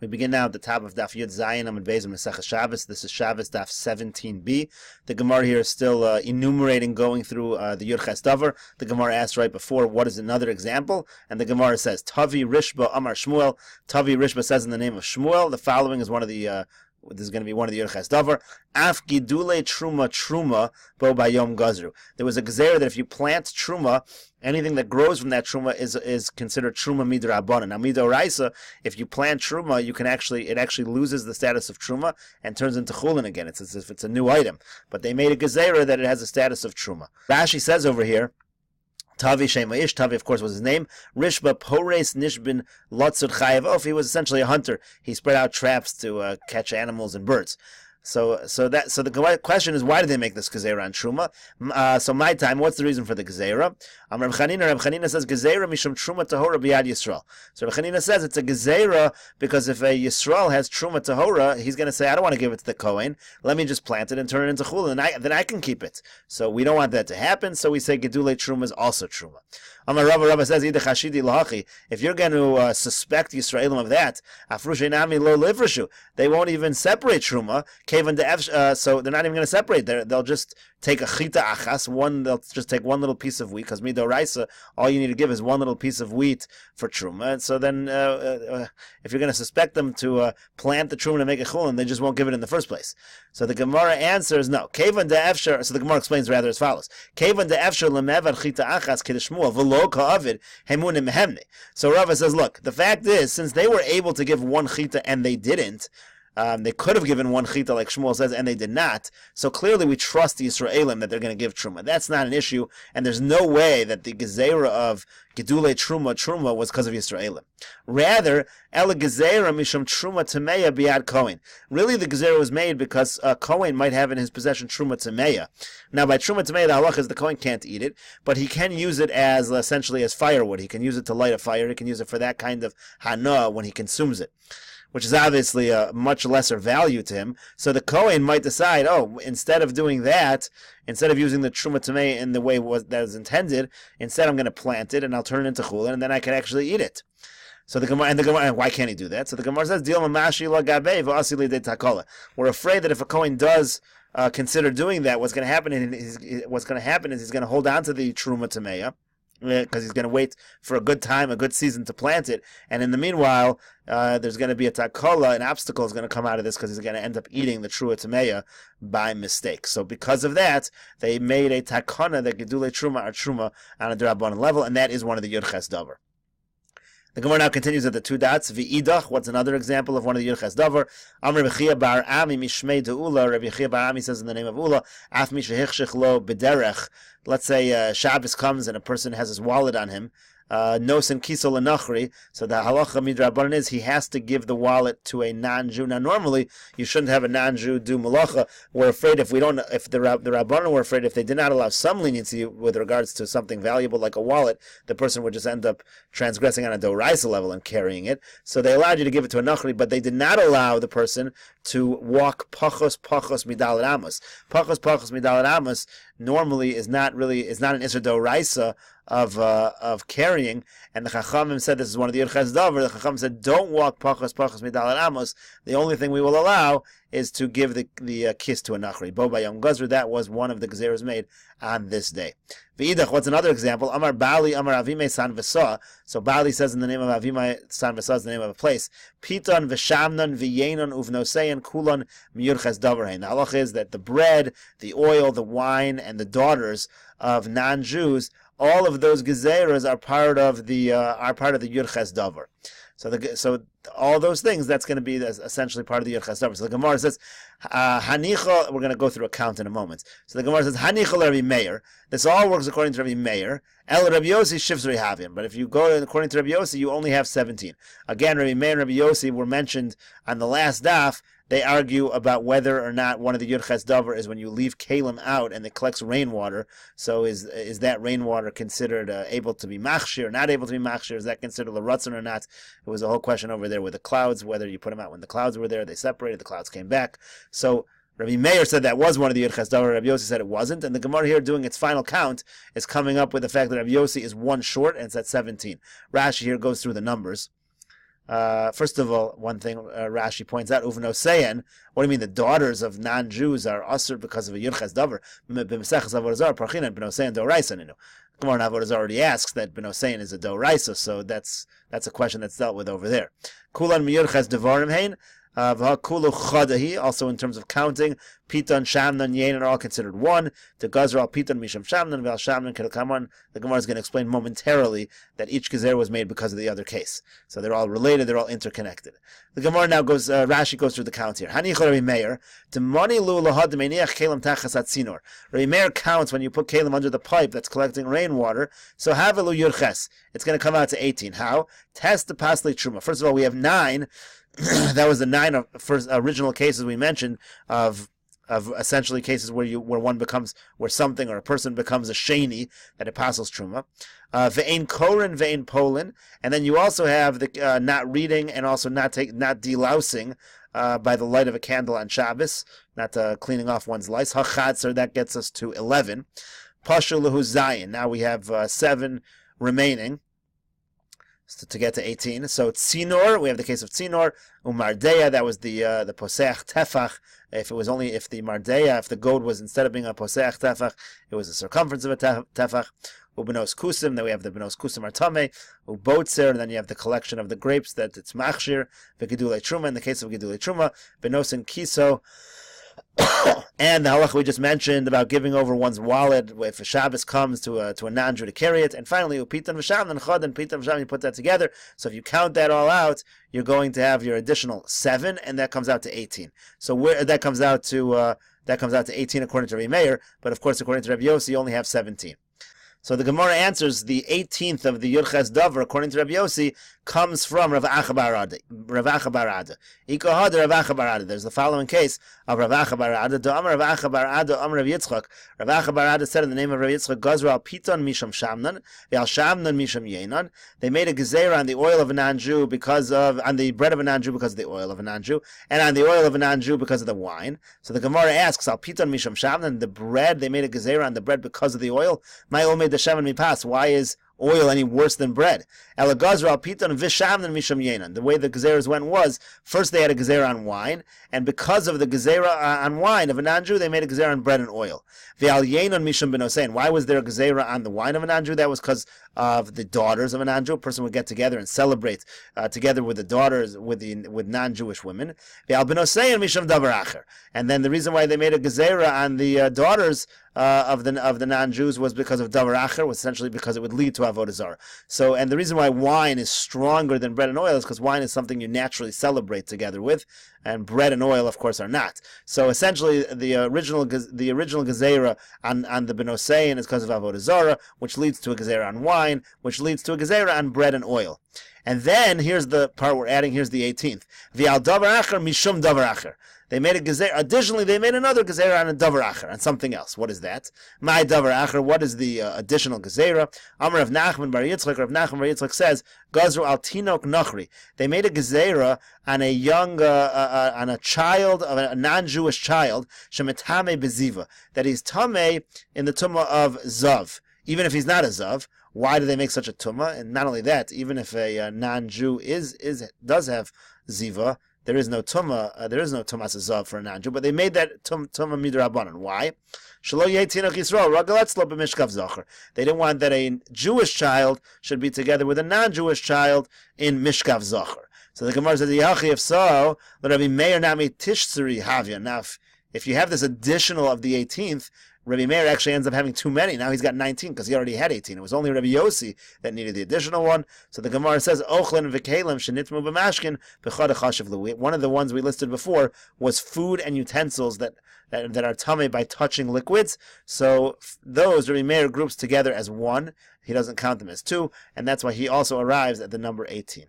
We begin now at the top of Daf Yud Zayin Amud Beis Meseches Shabbos. This is Shabbos Daf 17b. The Gemara here is still enumerating, going through the Yud Ches Davar. The Gemara asked right before, what is another example? And the Gemara says, Tavi Rishba Amar Shmuel. Tavi Rishba says in the name of Shmuel. The following is one of the this is going to be one of the Yud Ches Davar. Af gidule truma bo bayom gazru. There was a gezerah that if you plant truma, anything that grows from that truma is considered truma midrabanan. Now midoraisa, if you plant truma, it actually loses the status of truma and turns into chulin again. It's as if it's a new item. But they made a gezerah that it has a status of truma. Rashi says over here, Tavi Shema Ish, Tavi of course was his name. Rishba Pores Nishbin Lotzud Chayev Of. He was essentially a hunter. He spread out traps to catch animals and birds. So the question is, why did they make this gezerah on truma? So my time, what's the reason for the gezerah? Reb Chanina says gezerah mishum truma tahora biyad Yisrael. So Reb Chanina says it's a gezerah because if a Yisrael has truma tahora, he's going to say, I don't want to give it to the Kohen. Let me just plant it and turn it into chulin, and then I can keep it. So we don't want that to happen. So we say gedule truma is also truma. Amar Rava says, if you're going to suspect Yisraelim of that, they won't even separate truma. So they're not even going to separate. They'll just take a chita achas. They'll just take one little piece of wheat, because midoraisa, all you need to give is one little piece of wheat for truma. And so then, if you're going to suspect them to plant the truma to make a chulin, they just won't give it in the first place. So the Gemara answers no. So the Gemara explains rather as follows: Kevan de'efshar lemevar chita achas kedeshmuel v'lo ka'avid hemunim mehemne. So Rava says, look, the fact is, since they were able to give one chita and they didn't. They could have given one chita like Shmuel says, and they did not. So clearly we trust the Yisraelim that they're going to give truma. That's not an issue, and there's no way that the gezerah of gedule truma was because of Yisraelim. Rather, ela gezerah mishum truma tameya biad Kohen. Really, the gezerah was made because Kohen might have in his possession truma tameya. Now, by truma tameya, the halach is the Kohen can't eat it, but he can use it as essentially as firewood. He can use it to light a fire. He can use it for that kind of hana when he consumes it, which is obviously a much lesser value to him. So the Kohen might decide, instead of doing that, instead of using the Truma Tamei in the way that was intended, instead I'm going to plant it and I'll turn it into chulin, and then I can actually eat it. So the Gemara, why can't he do that? So the Gemara says, we're afraid that if a Kohen does consider doing that, what's going to happen is he's going to hold on to the Truma Tamei, because he's going to wait for a good time, a good season to plant it, and in the meanwhile, there's going to be a takala, an obstacle is going to come out of this, because he's going to end up eating the trua tameya by mistake. So because of that, they made a takana that gedule truma or truma on a d'rabbanan level, and that is one of the Yud Ches Davar. The Gemara now continues at the two dots. V'idach, what's another example of one of the Yud Ches Davar? Amr Bechia Bar Ami Mishmei De'ula. Rabbi Bechia Bar Ami says in the name of Ula, Af Mishehichshich Lo B'derech. Let's say Shabbos comes and a person has his wallet on him. Nosen kiso lenachri. So the halacha midrabanan is he has to give the wallet to a non-Jew. Now normally you shouldn't have a non-Jew do malacha. We're afraid if the rabbanan were afraid if they did not allow some leniency with regards to something valuable like a wallet, the person would just end up transgressing on a doraisa level and carrying it. So they allowed you to give it to a nachri, but they did not allow the person to walk pachos midalat amos. Pachos midalat amos normally is not an isser doraisa of carrying, and the Chachamim said this is one of the Yud Ches Davar. The Chachamim said, don't walk pachos midalat amos. The only thing we will allow is to give the kiss to a nachri. Bo bayom gazru. That was one of the gezerahs made on this day. V'idach, what's another example? Amar Bali, Amar Avimei San V'sa. So Bali says in the name of Avimei San V'sa is the name of a place. Piton v'shamnon v'yenon uvnosein kulon miyud ches davarhein. The halach is that the bread, the oil, the wine, and the daughters of non-Jews, all of those gezerahs are part of the Yud Ches Davar. So all those things, that's going to be essentially part of the Yud Ches Davar. So the Gemara says, Hanicha, we're going to go through a count in a moment. So the Gemara says, Hanicha Rabbi Meir. This all works according to Rabbi Meir. El Rabbi Yossi Shivs Rehavim. But if you go according to Rabbi Yossi, you only have 17. Again, Rabbi Meir and Rabbi Yossi were mentioned on the last daf. They argue about whether or not one of the Yud Ches Davar is when you leave kalim out and it collects rainwater. So is that rainwater considered able to be machshir, not able to be machshir? Is that considered l'ratzon or not? It was a whole question over there with the clouds, whether you put them out when the clouds were there, they separated, the clouds came back. So Rabbi Meir said that was one of the Yud Ches Davar. Rabbi Yossi said it wasn't. And the Gemara here doing its final count is coming up with the fact that Rabbi Yossi is one short, and it's at 17. Rashi here goes through the numbers. First of all, one thing Rashi points out, Uvnoseyan, what do you mean the daughters of non-Jews are usher because of a Yurches Davar? Meseches Avodah Zarah, Parchinan, Benoseyan, Doraisa Ninu. Gemara in Avodah Zarah already asks that Benoseyan is a Doraisa, so that's a question that's dealt with over there. Kulan Miyurches Devarim Hein, Kulu Chadahi, also in terms of counting, Piton, Shamnan, Yain are all considered one. The Gazra al Piton, Misham Shamnan, Val Shamnan, Kedakaman. The Gemara is going to explain momentarily that each Gezer was made because of the other case. So they're all related, they're all interconnected. The Gemara now goes, Rashi goes through the count here. Hanichol Rabbi Meir, Demoni Lu Lahad Demeniach Kalim Tachas At Sinor. Rabbi Meir counts when you put Kalim under the pipe that's collecting rainwater. So Havelu Yurches. It's going to come out to 18. How? Test the Pasli Truma. First of all, we have 9. That was the 9 first original cases we mentioned of essentially cases where something or a person becomes a sheni, that it passes truma. Ve'ein korin, ve'ein polin, and then you also have the not reading and also not delousing by the light of a candle on Shabbos, not cleaning off one's lice. Hachatzer, that gets us to 11. Pashu lehu zayin. Now we have 7 remaining to get to 18. So Tzinor, we have the case of Tzinor. Umardeya, that was the Poseach Tefach. If the goat was, instead of being a Poseach Tefach, it was the circumference of a Tefach. Ubenos Kusim, then we have the Benos Kusim Artame. Ubotzer, and then you have the collection of the grapes that it's Machshir. V'Gedulei Truma, in the case of Gedulei Truma. Benosin Kiso. And the halach we just mentioned about giving over one's wallet if a Shabbos comes to a non-Jew to carry it. And finally, upitan v'sham, and chad and pitan v'sham, you put that together. So if you count that all out, you're going to have your additional 7, and that comes out to 18. So that comes out to 18 according to Rabbi Meir, but of course according to Rabbi Yossi, you only have 17. So the Gemara answers the 18th of the Yurches Davar, according to Rabbi Yossi, comes from Rav Acha bar Ada. Ikohad Rav Acha bar Ada. There's the following case of Rav Acha bar Ada. Do Amar Rav Acha bar Ada, Amar Rav Yitzchak. Rav Acha bar Ada said in the name of Rav Yitzchak, Gazra al Piton Misham Shamnan, Ve'al Shamnan Misham Yenan. They made a gezerah on the oil of a non-Jew on the bread of a non-Jew because of the oil of a non-Jew, and on the oil of a non-Jew because of the wine. So the Gemara asks, Al Piton Misham Shamnan, the bread, they made a gezerah on the bread because of the oil. My oil made the Shemen Mipas. Why is oil any worse than bread? The way the gezeras went was, first they had a gezerah on wine, and because of the gezerah on wine of a non-Jew, they made a gezerah on bread and oil. Why was there a gezerah on the wine of a non-Jew? That was because of the daughters of a non-Jew. A person would get together and celebrate together with the daughters, with non-Jewish women. And then the reason why they made a gezerah on the daughters of the non-Jews was because of davar acher, was essentially because it would lead to avodah zarah. So, and the reason why wine is stronger than bread and oil is because wine is something you naturally celebrate together with, and bread and oil, of course, are not. So essentially, the original gezerah on the benosein is because of avodah zarah, which leads to a gezerah on wine, which leads to a gezerah on bread and oil. And then here's the part we're adding. Here's the 18th. V'al davar acher mishum davar acher. They made a gezerah. Additionally, they made another gezerah on a davar acher, on something else. What is that? My davar acher. What is the additional gezerah? Amar of Nachman bar Yitzchak. Rav Nachman bar Yitzchak says, Gazru al tinok nachri. They made a gezerah on a young, on a child, of a non-Jewish child, shemetame beziva, that he's tameh in the tumah of zav, even if he's not a zav. Why do they make such a tumah? And not only that, even if a non-Jew does have ziva, there is no tumah. There is no tumas zav for a non-Jew. But they made that tumah midrabanan. Why? They didn't want that a Jewish child should be together with a non-Jewish child in mishkav zacher. So the Gemara says, if so, Rabbi Meir nami tishtzeri havya. Now, if you have this additional of the 18th, Rabbi Meir actually ends up having too many. Now he's got 19 because he already had 18. It was only Rabbi Yossi that needed the additional one. So the Gemara says, Ochlen v'kelim shenitmu b'mashkin b'chad chashiv lui. One of the ones we listed before was food and utensils that are tameh by touching liquids. So those Rabbi Meir groups together as one. He doesn't count them as 2, and that's why he also arrives at the number 18.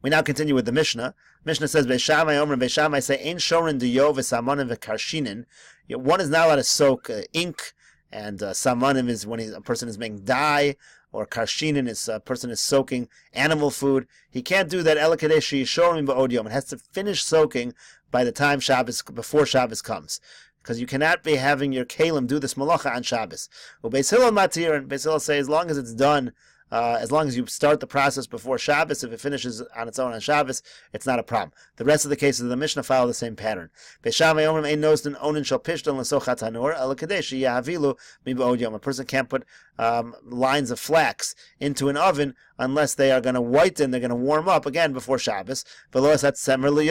We now continue with the Mishnah. Mishnah says, Beishamai Omer, Beishamai say, Ein shorin diyo v'samanim v'karshinin. One is not allowed to soak ink, and samanim is when a person is making dye, or karshinin is a person is soaking animal food. He can't do that elakadeshi shorim ba'od yom. It has to finish soaking by the time before Shabbos comes, because you cannot be having your kalim do this malacha on Shabbos. Beis Hillel matir, and Beis Hillel say as long as it's done as long as you start the process before Shabbos, if it finishes on its own on Shabbos, it's not a problem. The rest of the cases of the Mishnah follow the same pattern. A person can't put lines of flax into an oven unless they are going to whiten, they're going to warm up again before Shabbos. Similarly,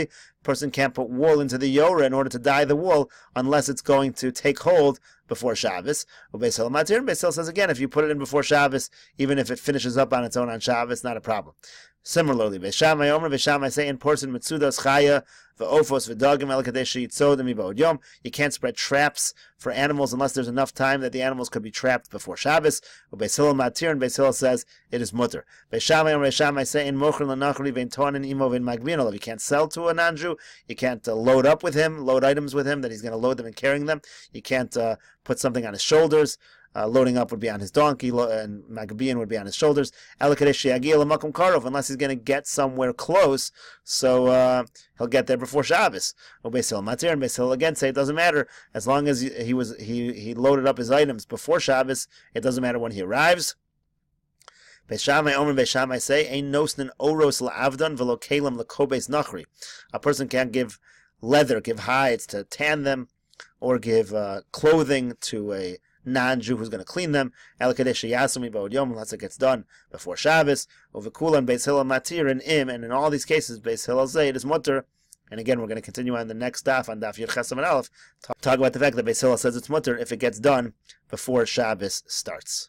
a person can't put wool into the Yorah in order to dye the wool unless it's going to take hold before Shabbos. Beis Hillel says again, if you put it in before Shabbos, even if it finishes up on its own on Shabbos, not a problem. Similarly, Beis Shammai say in person mitzudas chaya v'ofos v'dagim el kadesh yitzodem mibod yom. You can't spread traps for animals unless there's enough time that the animals could be trapped before Shabbos. Beis Hillel matir, and Beis Hillel says it is mutter. Beis Shammai say in mocher l'nachri vein tonin imo vein magbin. You can't sell to a non-Jew. You can't load up with him, load items with him that he's going to load them and carrying them. You can't put something on his shoulders. Loading up would be on his donkey, and Magabian would be on his shoulders. Unless he's going to get somewhere close, so he'll get there before Shabbos. Beis Hillel matir, and Beis Hillel again say it doesn't matter as long as he loaded up his items before Shabbos. It doesn't matter when he arrives. Beis Shammai say ein nosnin oros la'avdan v'lo kelim l'kobes nachri. A person can't give leather, give hides to tan them, or give clothing to a non-Jew who's going to clean them, unless it gets done before Shabbos. Uvekulan Beis Hillel matir and in all these cases, Beis Hillel say it is mutter. And again, we're going to continue on the next daf, on Daf Yud Ches Amud Aleph, talk about the fact that Beis Hillel says it's mutter if it gets done before Shabbos starts.